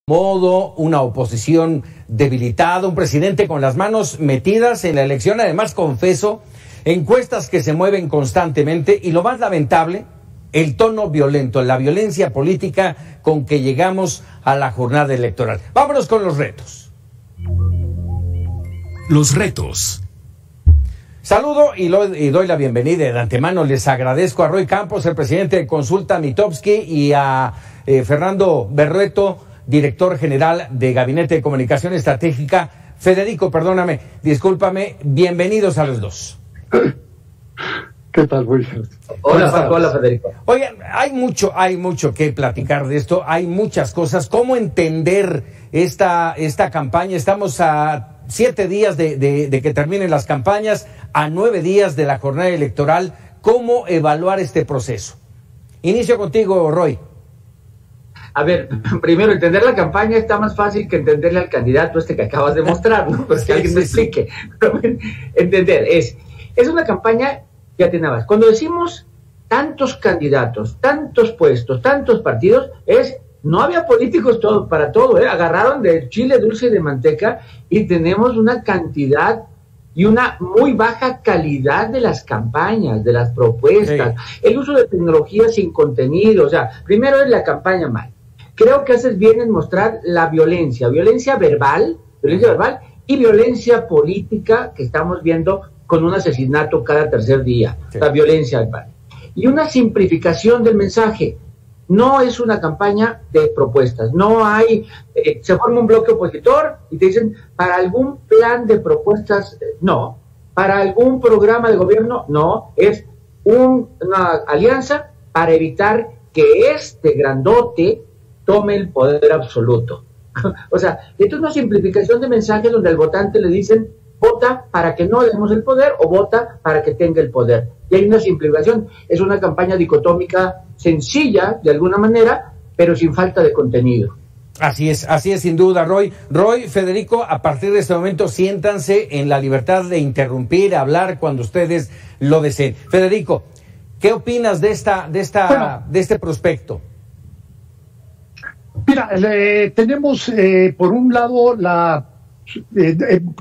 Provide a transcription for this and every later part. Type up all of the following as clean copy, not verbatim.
modo, una oposición debilitada, un presidente con las manos metidas en la elección, además confeso, encuestas que se mueven constantemente y lo más lamentable, el tono violento, la violencia política con que llegamos a la jornada electoral. Vámonos con los retos. Los retos. Saludo y doy la bienvenida de antemano. Les agradezco a Roy Campos, el presidente de Consulta Mitofsky, y a Fernando Berrueto, director general de Gabinete de Comunicación Estratégica. Federico, discúlpame, bienvenidos a los dos. ¿Qué tal, Wilson? Hola, Federico. Oigan, hay mucho que platicar de esto, hay muchas cosas. ¿Cómo entender esta campaña? Estamos a 7 días de que terminen las campañas, a 9 días de la jornada electoral. ¿Cómo evaluar este proceso? Inicio contigo, Roy. A ver, primero, entender la campaña está más fácil que entenderle al candidato que acabas de mostrar, ¿no? Pues que alguien me explique. Pero, entender, es una campaña, ya te nada más. Cuando decimos tantos candidatos, tantos puestos, tantos partidos, no había políticos para todo, agarraron de chile dulce y de manteca y tenemos una cantidad y una muy baja calidad de las campañas, de las propuestas, sí. El uso de tecnología sin contenido, o sea, primero es la campaña mal. Creo que haces bien en mostrar la violencia verbal y violencia política que estamos viendo con un asesinato cada tercer día, sí. La violencia verbal. Y una simplificación del mensaje. No es una campaña de propuestas, no hay, se forma un bloque opositor y te dicen, para algún plan de propuestas, no, para algún programa de gobierno, no, es una alianza para evitar que este grandote tome el poder absoluto. O sea, esto es una simplificación de mensajes donde al votante le dicen, vota para que no le demos el poder o vota para que tenga el poder. Y hay una simplificación, es una campaña dicotómica sencilla de alguna manera, pero sin falta de contenido. Así es sin duda, Roy. Federico, a partir de este momento siéntanse en la libertad de interrumpir, hablar cuando ustedes lo deseen. Federico, ¿qué opinas de este prospecto? Mira, tenemos por un lado la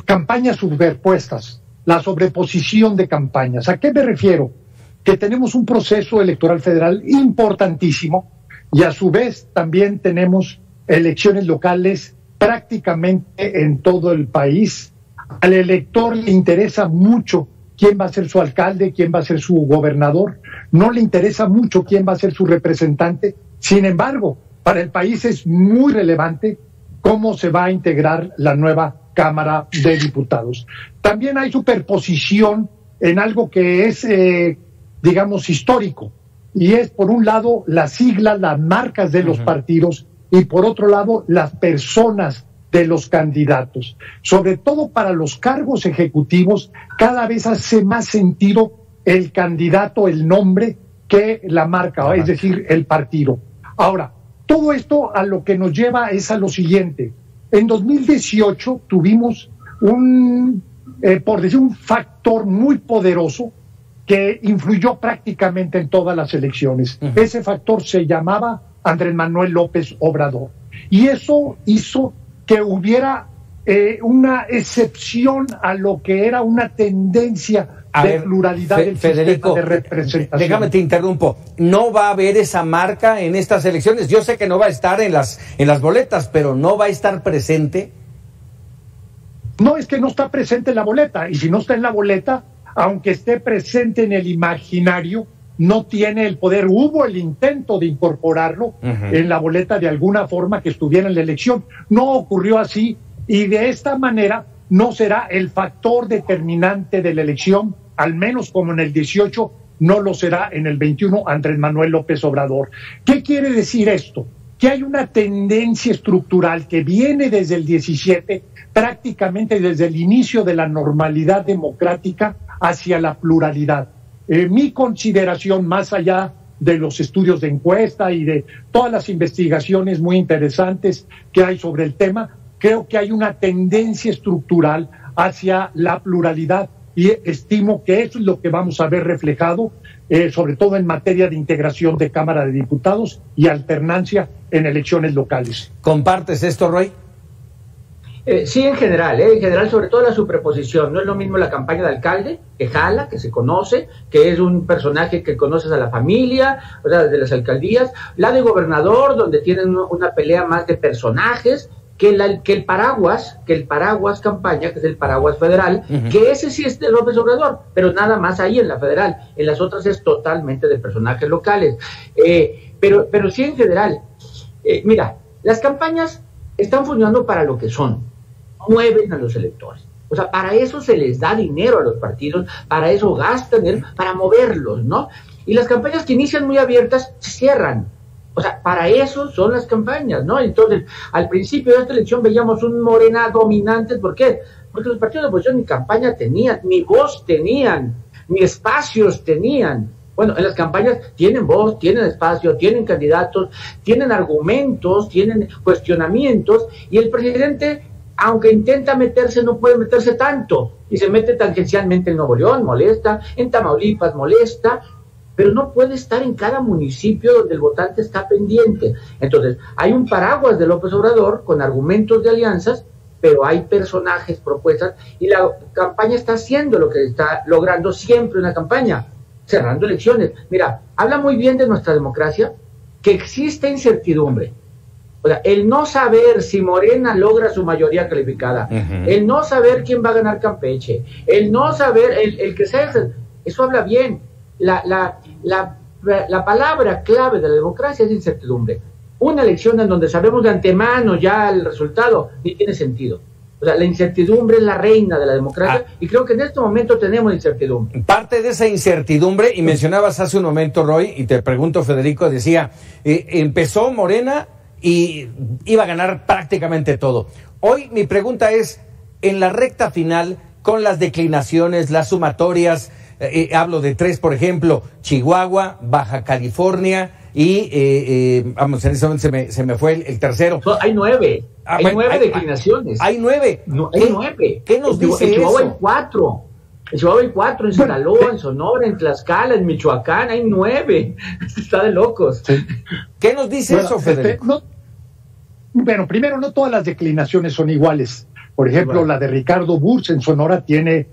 campañas superpuestas, la sobreposición de campañas. ¿A qué me refiero? Que tenemos un proceso electoral federal importantísimo y a su vez también tenemos elecciones locales prácticamente en todo el país. Al elector le interesa mucho quién va a ser su alcalde, quién va a ser su gobernador, no le interesa mucho quién va a ser su representante. Sin embargo, para el país es muy relevante cómo se va a integrar la nueva Cámara de Diputados. También hay superposición en algo que es, digamos, histórico, y es, por un lado, las siglas, las marcas de los partidos, y por otro lado, las personas de los candidatos. Sobre todo para los cargos ejecutivos, cada vez hace más sentido el candidato, el nombre, que la marca, es decir, el partido. Ahora, todo esto a lo que nos lleva es a lo siguiente. En 2018 tuvimos un factor muy poderoso que influyó prácticamente en todas las elecciones. Ese factor se llamaba Andrés Manuel López Obrador. Y eso hizo que hubiera una excepción a lo que era una tendencia de pluralidad del Federico, sistema de representación. Déjame te interrumpo. ¿No va a haber esa marca en estas elecciones? Yo sé que no va a estar en las boletas, pero ¿no va a estar presente? No, es que no está presente en la boleta, y si no está en la boleta, aunque esté presente en el imaginario, no tiene el poder. Hubo el intento de incorporarlo en la boleta de alguna forma que estuviera en la elección. No ocurrió así, y de esta manera no será el factor determinante de la elección, al menos como en el 18, no lo será en el 21 Andrés Manuel López Obrador. ¿Qué quiere decir esto? Que hay una tendencia estructural que viene desde el 17, prácticamente desde el inicio de la normalidad democrática, hacia la pluralidad. Mi consideración, más allá de los estudios de encuesta y de todas las investigaciones muy interesantes que hay sobre el tema, creo que hay una tendencia estructural hacia la pluralidad y estimo que eso es lo que vamos a ver reflejado, sobre todo en materia de integración de Cámara de Diputados y alternancia en elecciones locales. ¿Compartes esto, Roy? Sí, en general, sobre todo la superposición. No es lo mismo la campaña de alcalde, que jala, que se conoce, que es un personaje que conoces a la familia, o sea, de las alcaldías, la de gobernador, donde tienen una pelea más de personajes, que el paraguas campaña, que es el paraguas federal, que ese sí es de López Obrador, pero nada más ahí en la federal. En las otras es totalmente de personajes locales. Pero sí, en general, mira, las campañas están funcionando para lo que son. Mueven a los electores. O sea, para eso se les da dinero a los partidos, para eso gastan dinero, para moverlos, ¿no? Y las campañas que inician muy abiertas se cierran. O sea, para eso son las campañas, ¿no? Entonces, al principio de esta elección veíamos un Morena dominante. ¿Por qué? Porque los partidos de oposición ni campaña tenían, ni voz tenían, ni espacios tenían. Bueno, en las campañas tienen voz, tienen espacio, tienen candidatos, tienen argumentos, tienen cuestionamientos, y el presidente, aunque intenta meterse, no puede meterse tanto, y se mete tangencialmente en Nuevo León, molesta, en Tamaulipas, molesta, pero no puede estar en cada municipio donde el votante está pendiente. Entonces, hay un paraguas de López Obrador con argumentos de alianzas, pero hay personajes, propuestas, y la campaña está haciendo lo que está logrando siempre una campaña, cerrando elecciones. Mira, habla muy bien de nuestra democracia, que existe incertidumbre. O sea, el no saber si Morena logra su mayoría calificada, el no saber quién va a ganar Campeche, el no saber, el que sea, eso habla bien. La palabra clave de la democracia es incertidumbre. Una elección en donde sabemos de antemano ya el resultado, ni tiene sentido. O sea, la incertidumbre es la reina de la democracia, y creo que en este momento tenemos incertidumbre. Parte de esa incertidumbre, y mencionabas hace un momento, Roy, y te pregunto, Federico, decía, empezó Morena y iba a ganar prácticamente todo. Hoy mi pregunta es, en la recta final, con las declinaciones, las sumatorias, hablo de 3, por ejemplo, Chihuahua, Baja California y, vamos, en ese momento se me fue el tercero. Hay 9. Hay 9 declinaciones. Hay 9. Hay 9. ¿Qué nos dice en Chihuahua eso? Hay 4. En Chihuahua hay 4, en Sinaloa, en Sonora, en Tlaxcala, en Michoacán, hay 9. Está de locos. Sí. ¿Qué nos dice eso, Federico? Bueno, primero, no todas las declinaciones son iguales. Por ejemplo, la de Ricardo Burz en Sonora tiene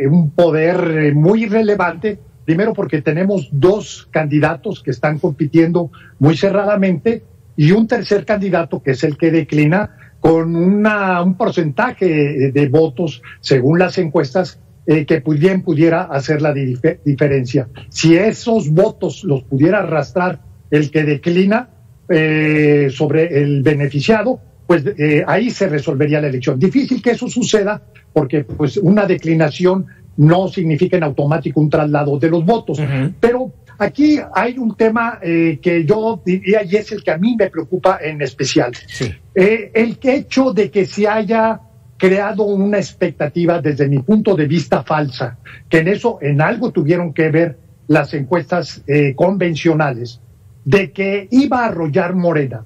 un poder muy relevante, primero porque tenemos 2 candidatos que están compitiendo muy cerradamente y un tercer candidato que es el que declina con un porcentaje de votos, según las encuestas, que bien pudiera hacer la diferencia. Si esos votos los pudiera arrastrar el que declina sobre el beneficiado, pues ahí se resolvería la elección. Difícil que eso suceda porque pues una declinación no significa en automático un traslado de los votos. Pero aquí hay un tema que yo diría, y es el que a mí me preocupa en especial. Sí. El hecho de que se haya creado una expectativa desde mi punto de vista falsa, que en eso en algo tuvieron que ver las encuestas convencionales, de que iba a arrollar Morena.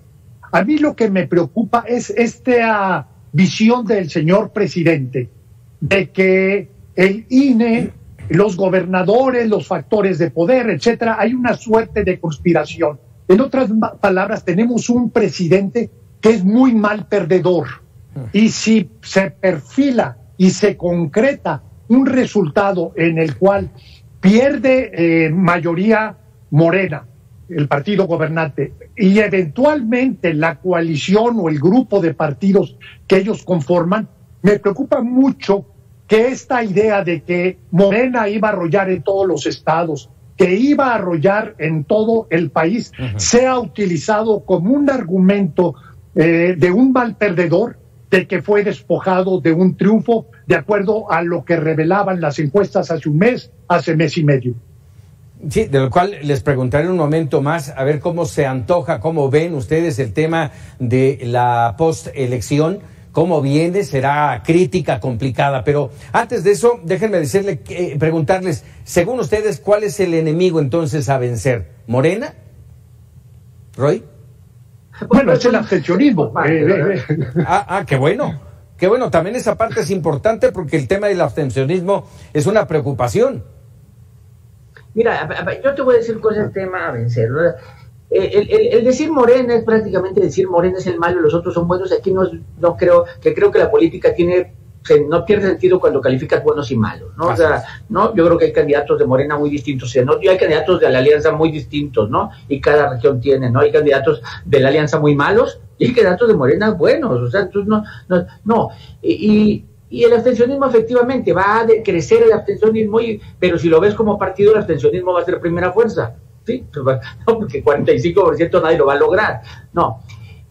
A mí lo que me preocupa es esta visión del señor presidente de que el INE, los gobernadores, los factores de poder, etcétera, hay una suerte de conspiración. En otras palabras, tenemos un presidente que es muy mal perdedor. Y si se perfila y se concreta un resultado en el cual pierde mayoría Morena, el partido gobernante, y eventualmente la coalición o el grupo de partidos que ellos conforman, me preocupa mucho que esta idea de que Morena iba a arrollar en todos los estados, que iba a arrollar en todo el país, sea utilizado como un argumento de un mal perdedor, de que fue despojado de un triunfo, de acuerdo a lo que revelaban las encuestas hace un mes, hace mes y medio. Sí, de lo cual les preguntaré en un momento más, a ver cómo se antoja, cómo ven ustedes el tema de la postelección, cómo viene, será crítica, complicada, pero antes de eso, déjenme preguntarles, según ustedes, ¿cuál es el enemigo entonces a vencer? ¿Morena? ¿Roy? Bueno, es el abstencionismo. Qué bueno. Que bueno, también esa parte es importante porque el tema del abstencionismo es una preocupación. Mira, yo te voy a decir cuál es el tema a vencer, ¿no? El decir Morena es prácticamente decir Morena es el malo y los otros son buenos. Aquí no creo que la política no pierde sentido cuando calificas buenos y malos, ¿no? O sea, no, yo creo que hay candidatos de Morena muy distintos, ¿no? Y hay candidatos de la alianza muy distintos, ¿no? Y cada región tiene, ¿no? Hay candidatos de la alianza muy malos y hay candidatos de Morena buenos, o sea, entonces no. Y el abstencionismo efectivamente va a decrecer el abstencionismo, pero si lo ves como partido, el abstencionismo va a ser primera fuerza, ¿sí? No, porque 45% nadie lo va a lograr, no.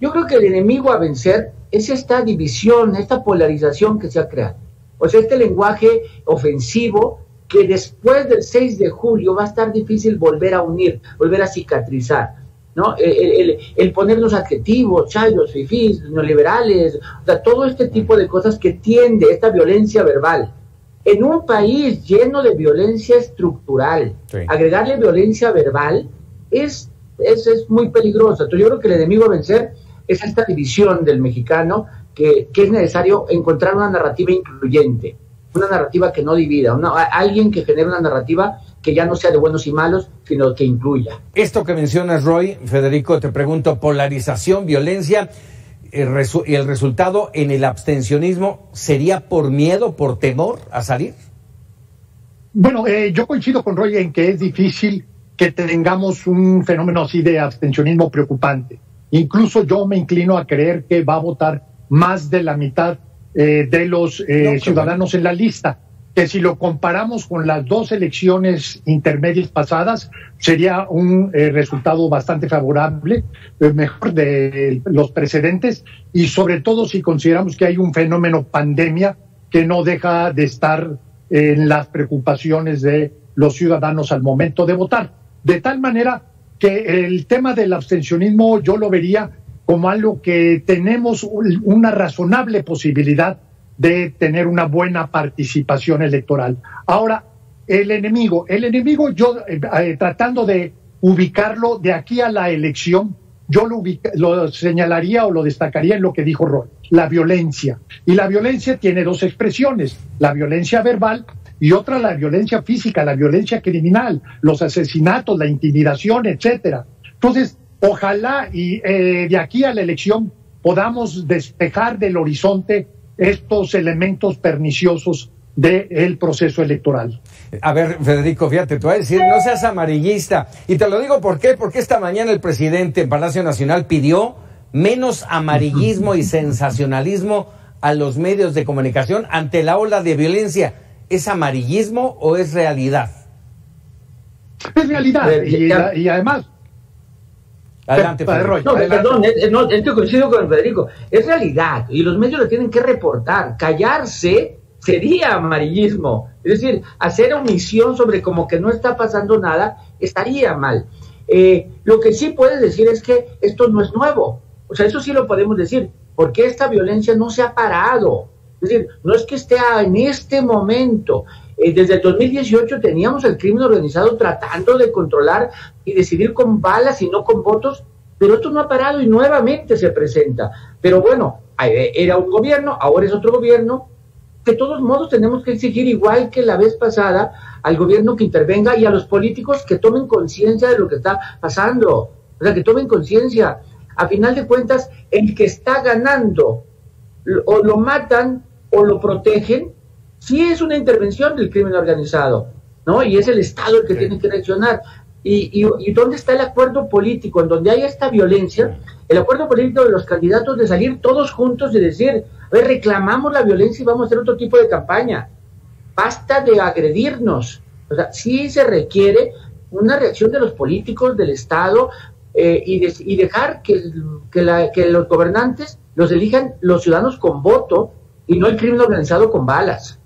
Yo creo que el enemigo a vencer es esta división, esta polarización que se ha creado. O sea, este lenguaje ofensivo que después del 6 de julio va a estar difícil volver a unir, volver a cicatrizar, ¿no? El ponernos adjetivos, chayos, fifís, neoliberales, o sea, todo este tipo de cosas que tiende esta violencia verbal. En un país lleno de violencia estructural, sí, agregarle violencia verbal es muy peligroso. Entonces yo creo que el enemigo a vencer es esta división del mexicano, que es necesario encontrar una narrativa incluyente, una narrativa que no divida, alguien que genere una narrativa que ya no sea de buenos y malos, sino que incluya. Esto que mencionas, Roy, Federico, te pregunto, polarización, violencia, y el resultado en el abstencionismo, ¿sería por miedo, por temor a salir? Bueno, yo coincido con Roy en que es difícil que tengamos un fenómeno así de abstencionismo preocupante. Incluso yo me inclino a creer que va a votar más de la mitad de los ciudadanos en la lista, que si lo comparamos con las dos elecciones intermedias pasadas, sería un resultado bastante favorable, mejor de los precedentes, y sobre todo si consideramos que hay un fenómeno pandemia que no deja de estar en las preocupaciones de los ciudadanos al momento de votar. De tal manera que el tema del abstencionismo yo lo vería como algo que tenemos una razonable posibilidad de tener una buena participación electoral. Ahora, el enemigo yo tratando de ubicarlo de aquí a la elección, yo lo señalaría o lo destacaría en lo que dijo Roy, la violencia. Y la violencia tiene dos expresiones, la violencia verbal y otra la violencia física, la violencia criminal, los asesinatos, la intimidación, etcétera. Entonces, ojalá y de aquí a la elección podamos despejar del horizonte estos elementos perniciosos del proceso electoral. A ver, Federico, fíjate, te voy a decir, no seas amarillista. Y te lo digo ¿por qué? Porque esta mañana el presidente en Palacio Nacional pidió menos amarillismo y sensacionalismo a los medios de comunicación ante la ola de violencia. ¿Es amarillismo o es realidad? Es realidad, y además... Adelante, Federico. No, perdón, esto coincido con Federico. Es realidad, y los medios lo tienen que reportar. Callarse sería amarillismo. Es decir, hacer omisión sobre como que no está pasando nada estaría mal. Lo que sí puedes decir es que esto no es nuevo. O sea, eso sí lo podemos decir, porque esta violencia no se ha parado. Es decir, no es que esté en este momento. Desde el 2018 teníamos el crimen organizado tratando de controlar y decidir con balas y no con votos, pero esto no ha parado y nuevamente se presenta. Pero bueno, era un gobierno, ahora es otro gobierno. De todos modos tenemos que exigir, igual que la vez pasada, al gobierno que intervenga y a los políticos que tomen conciencia de lo que está pasando. O sea, que tomen conciencia. A final de cuentas, el que está ganando o lo matan o lo protegen, sí es una intervención del crimen organizado, ¿no? Y es el Estado el que tiene que reaccionar. ¿Y dónde está el acuerdo político? En donde hay esta violencia, el acuerdo político de los candidatos de salir todos juntos y decir, a ver, reclamamos la violencia y vamos a hacer otro tipo de campaña. Basta de agredirnos. O sea, sí se requiere una reacción de los políticos, del Estado, y dejar que los gobernantes los elijan los ciudadanos con voto y no el crimen organizado con balas.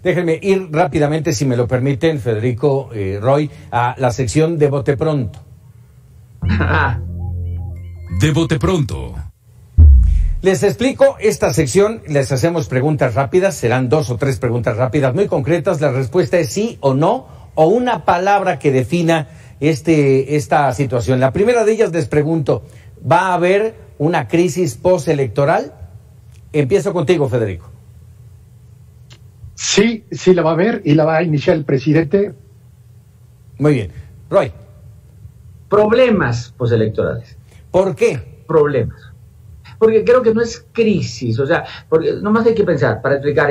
Déjenme ir rápidamente, si me lo permiten, Federico, Roy, a la sección de Bote Pronto. De Bote Pronto. Les explico esta sección, les hacemos preguntas rápidas, serán 2 o 3 preguntas rápidas, muy concretas. La respuesta es sí o no, o una palabra que defina esta situación. La primera de ellas les pregunto, ¿va a haber una crisis postelectoral? Empiezo contigo, Federico. Sí, sí la va a haber y la va a iniciar el presidente. Muy bien. Roy. Problemas postelectorales. ¿Por qué? Problemas. Porque creo que no es crisis, o sea, porque nomás hay que pensar, para explicar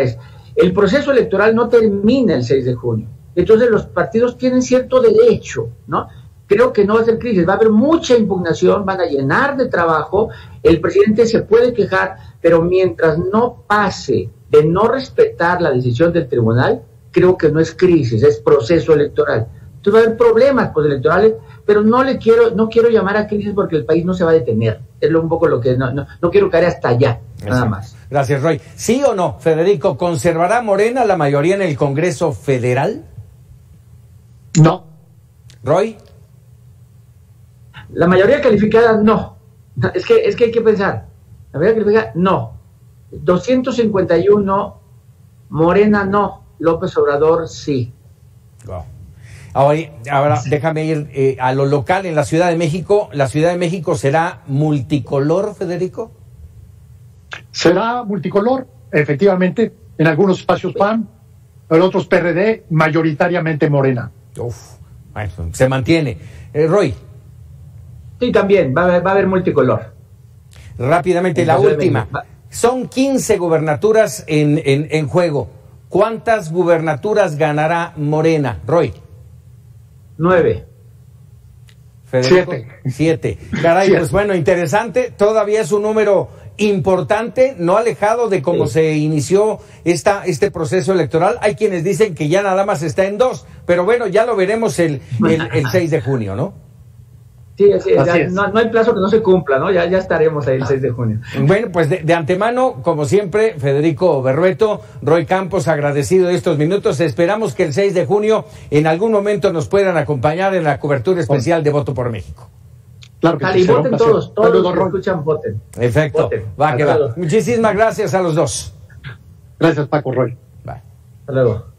el proceso electoral no termina el 6 de junio, entonces los partidos tienen cierto derecho, ¿no? Creo que no va a ser crisis, va a haber mucha impugnación, van a llenar de trabajo, el presidente se puede quejar, pero mientras no pase de no respetar la decisión del tribunal, creo que no es crisis, es proceso electoral. Entonces va a haber problemas postelectorales, pero no quiero llamar a crisis porque el país no se va a detener. Es un poco lo que no quiero caer hasta allá, nada más. Gracias, Roy. ¿Sí o no, Federico, conservará Morena la mayoría en el Congreso Federal? No. Roy. La mayoría calificada, no. Es que hay que pensar. La mayoría calificada, no. 251, Morena no. López Obrador, sí. Wow. Ahora déjame ir a lo local en la Ciudad de México. ¿La Ciudad de México será multicolor, Federico? Será multicolor, efectivamente, en algunos espacios PAN, en otros PRD, mayoritariamente Morena. Bueno, se mantiene. Roy. Sí, también, va a haber multicolor. Rápidamente, la última. Son 15 gubernaturas en juego. ¿Cuántas gubernaturas ganará Morena, Roy? 9. Federico, 7. Caray, pues bueno, interesante. Todavía es un número importante, no alejado de cómo se inició este proceso electoral. Hay quienes dicen que ya nada más está en 2, pero bueno, ya lo veremos el 6 de junio, ¿no? Sí, así es. No hay plazo que no se cumpla, ¿no? Ya estaremos ahí el 6 de junio. Bueno, pues de antemano, como siempre, Federico Berrueto, Roy Campos, agradecido de estos minutos. Esperamos que el 6 de junio en algún momento nos puedan acompañar en la cobertura especial de Voto por México. Claro que sí, sí, voten todos los que escuchan, voten. Perfecto. Voten. Va que va. Muchísimas gracias a los dos. Gracias, Paco, Roy. Bye. Hasta luego.